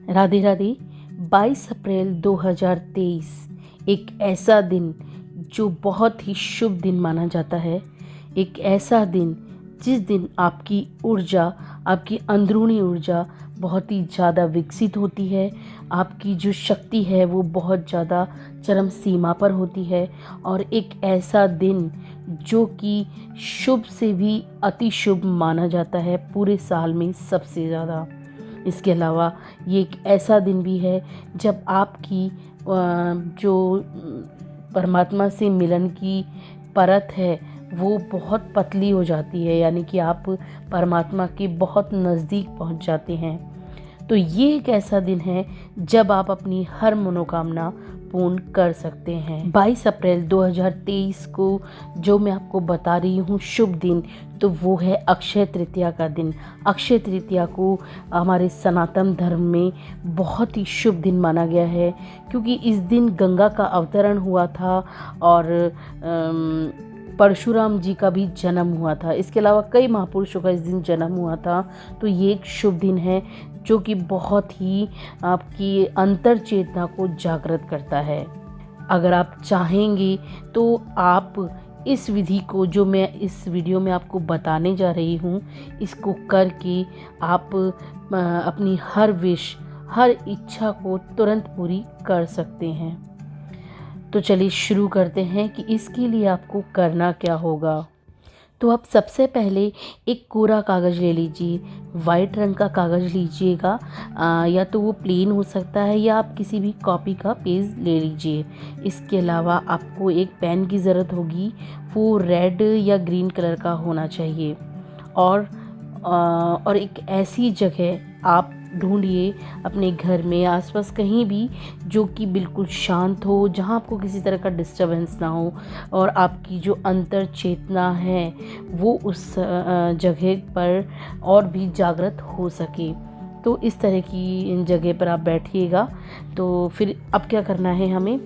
राधे राधे। 22 अप्रैल 2023 एक ऐसा दिन जो बहुत ही शुभ दिन माना जाता है। एक ऐसा दिन जिस दिन आपकी ऊर्जा, आपकी अंदरूनी ऊर्जा बहुत ही ज़्यादा विकसित होती है। आपकी जो शक्ति है वो बहुत ज़्यादा चरम सीमा पर होती है। और एक ऐसा दिन जो कि शुभ से भी अति शुभ माना जाता है पूरे साल में सबसे ज़्यादा। इसके अलावा ये एक ऐसा दिन भी है जब आपकी जो परमात्मा से मिलन की परत है वो बहुत पतली हो जाती है, यानी कि आप परमात्मा के बहुत नज़दीक पहुंच जाते हैं। तो ये एक ऐसा दिन है जब आप अपनी हर मनोकामना पूर्ण कर सकते हैं। 22 अप्रैल 2023 को जो मैं आपको बता रही हूँ शुभ दिन, तो वो है अक्षय तृतीया का दिन। अक्षय तृतीया को हमारे सनातन धर्म में बहुत ही शुभ दिन माना गया है, क्योंकि इस दिन गंगा का अवतरण हुआ था और परशुराम जी का भी जन्म हुआ था। इसके अलावा कई महापुरुषों का इस दिन जन्म हुआ था। तो ये एक शुभ दिन है जो कि बहुत ही आपकी अंतर चेतना को जागृत करता है। अगर आप चाहेंगे तो आप इस विधि को जो मैं इस वीडियो में आपको बताने जा रही हूँ, इसको करके आप अपनी हर विश, हर इच्छा को तुरंत पूरी कर सकते हैं। तो चलिए शुरू करते हैं कि इसके लिए आपको करना क्या होगा। तो आप सबसे पहले एक कोरा कागज़ ले लीजिए। वाइट रंग का कागज़ लीजिएगा, या तो वो प्लेन हो सकता है या आप किसी भी कॉपी का पेज ले लीजिए। इसके अलावा आपको एक पेन की ज़रूरत होगी, वो रेड या ग्रीन कलर का होना चाहिए। और एक ऐसी जगह आप ढूंढिए अपने घर में आसपास कहीं भी जो कि बिल्कुल शांत हो, जहां आपको किसी तरह का डिस्टरबेंस ना हो और आपकी जो अंतर चेतना है वो उस जगह पर और भी जागृत हो सके। तो इस तरह की जगह पर आप बैठिएगा। तो फिर अब क्या करना है हमें,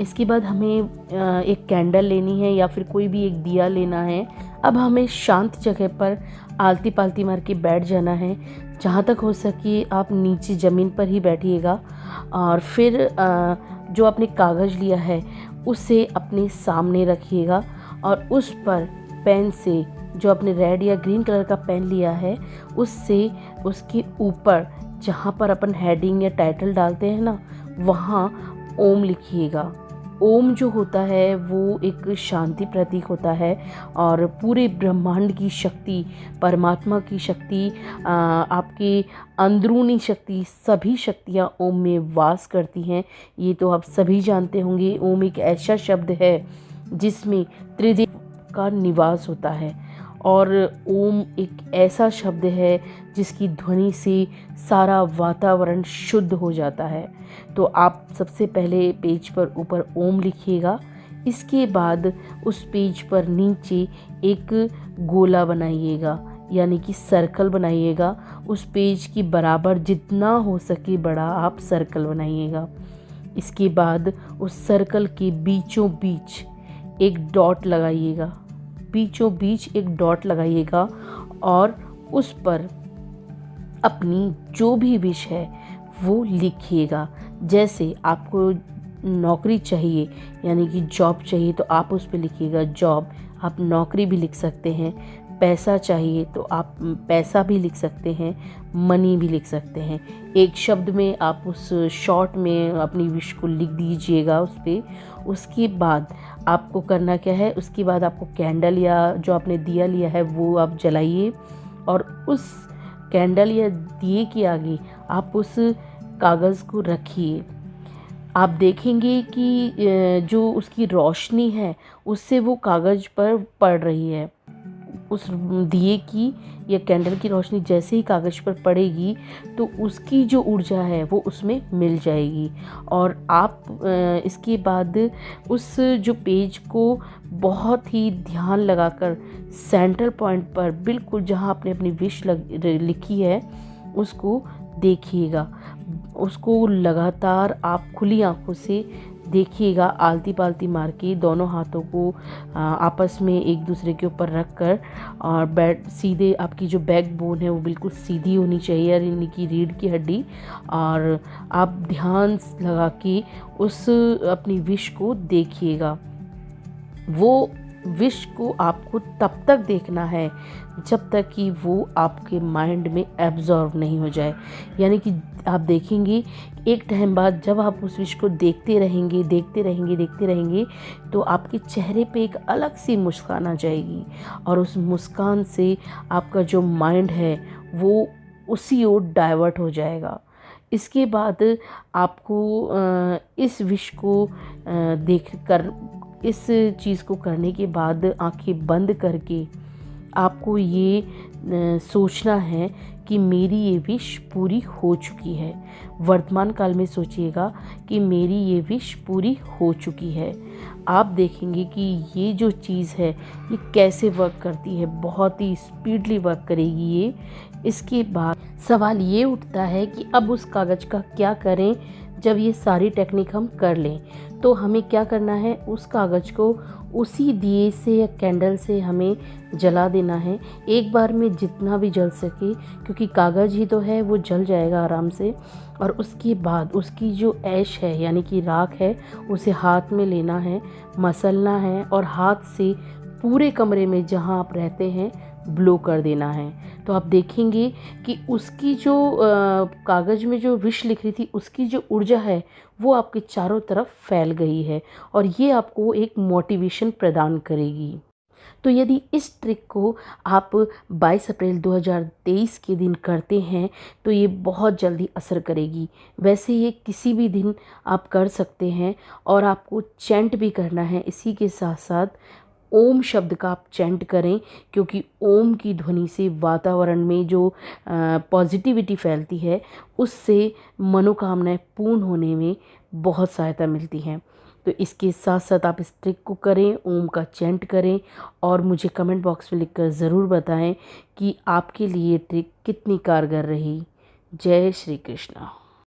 इसके बाद हमें एक कैंडल लेनी है या फिर कोई भी एक दिया लेना है। अब हमें शांत जगह पर आलती पालती मार के बैठ जाना है। जहाँ तक हो सके आप नीचे ज़मीन पर ही बैठिएगा और फिर जो आपने कागज़ लिया है उसे अपने सामने रखिएगा और उस पर पेन से, जो आपने रेड या ग्रीन कलर का पेन लिया है, उससे उसके ऊपर जहाँ पर अपन हेडिंग या टाइटल डालते हैं ना, वहाँ ओम लिखिएगा। ओम जो होता है वो एक शांति प्रतीक होता है और पूरे ब्रह्मांड की शक्ति, परमात्मा की शक्ति, आपके अंदरूनी शक्ति, सभी शक्तियाँ ओम में वास करती हैं। ये तो आप सभी जानते होंगे। ओम एक ऐसा शब्द है जिसमें त्रिदेव का निवास होता है और ओम एक ऐसा शब्द है जिसकी ध्वनि से सारा वातावरण शुद्ध हो जाता है। तो आप सबसे पहले पेज पर ऊपर ओम लिखिएगा। इसके बाद उस पेज पर नीचे एक गोला बनाइएगा, यानी कि सर्कल बनाइएगा। उस पेज की बराबर जितना हो सके बड़ा आप सर्कल बनाइएगा। इसके बाद उस सर्कल के बीचों बीच एक डॉट लगाइएगा, बीचों बीच एक डॉट लगाइएगा और उस पर अपनी जो भी विश है वो लिखिएगा। जैसे आपको नौकरी चाहिए, यानी कि जॉब चाहिए, तो आप उस पर लिखिएगा जॉब। आप नौकरी भी लिख सकते हैं। पैसा चाहिए तो आप पैसा भी लिख सकते हैं, मनी भी लिख सकते हैं। एक शब्द में आप उस शॉर्ट में अपनी विश को लिख दीजिएगा उस पर। उसके बाद आपको करना क्या है, उसके बाद आपको कैंडल या जो आपने दिया लिया है वो आप जलाइए और उस कैंडल या दिए के आगे आप उस कागज़ को रखिए। आप देखेंगे कि जो उसकी रोशनी है उससे वो कागज़ पर पड़ रही है। उस दिए की या कैंडल की रोशनी जैसे ही कागज़ पर पड़ेगी तो उसकी जो ऊर्जा है वो उसमें मिल जाएगी। और आप इसके बाद उस जो पेज को बहुत ही ध्यान लगाकर सेंटर पॉइंट पर, बिल्कुल जहां आपने अपनी विश लिखी है, उसको देखिएगा। उसको लगातार आप खुली आंखों से देखिएगा आलती पालती मार के दोनों हाथों को आपस में एक दूसरे के ऊपर रख कर और बैठ सीधे, आपकी जो बैक बोन है वो बिल्कुल सीधी होनी चाहिए, यानी कि रीढ़ की हड्डी। और आप ध्यान लगा के उस अपनी विश को देखिएगा। वो विश को आपको तब तक देखना है जब तक कि वो आपके माइंड में एब्जॉर्व नहीं हो जाए। यानी कि आप देखेंगे एक टाइम बाद जब आप उस विश को देखते रहेंगे तो आपके चेहरे पे एक अलग सी मुस्कान आ जाएगी और उस मुस्कान से आपका जो माइंड है वो उसी ओर डाइवर्ट हो जाएगा। इसके बाद आपको इस विश को देखकर, इस चीज़ को करने के बाद आंखें बंद करके आपको ये सोचना है कि मेरी ये विश पूरी हो चुकी है। वर्तमान काल में सोचिएगा कि मेरी ये विश पूरी हो चुकी है। आप देखेंगे कि ये जो चीज़ है ये कैसे वर्क करती है, बहुत ही स्पीडली वर्क करेगी ये। इसके बाद सवाल ये उठता है कि अब उस कागज़ का क्या करें। जब ये सारी टेक्निक हम कर लें तो हमें क्या करना है, उस कागज़ को उसी दिए से या कैंडल से हमें जला देना है, एक बार में जितना भी जल सके, क्योंकि कागज़ ही तो है, वो जल जाएगा आराम से। और उसके बाद उसकी जो ऐश है यानी कि राख है उसे हाथ में लेना है, मसलना है और हाथ से पूरे कमरे में जहाँ आप रहते हैं ब्लो कर देना है। तो आप देखेंगे कि उसकी जो कागज़ में जो विश लिख रही थी उसकी जो ऊर्जा है वो आपके चारों तरफ फैल गई है और ये आपको एक मोटिवेशन प्रदान करेगी। तो यदि इस ट्रिक को आप 22 अप्रैल 2023 के दिन करते हैं तो ये बहुत जल्दी असर करेगी। वैसे ये किसी भी दिन आप कर सकते हैं और आपको चैंट भी करना है। इसी के साथ साथ ओम शब्द का आप चैंट करें, क्योंकि ओम की ध्वनि से वातावरण में जो पॉजिटिविटी फैलती है उससे मनोकामनाएं पूर्ण होने में बहुत सहायता मिलती हैं। तो इसके साथ साथ आप इस ट्रिक को करें, ओम का चैंट करें और मुझे कमेंट बॉक्स में लिखकर ज़रूर बताएं कि आपके लिए ट्रिक कितनी कारगर रही। जय श्री कृष्णा।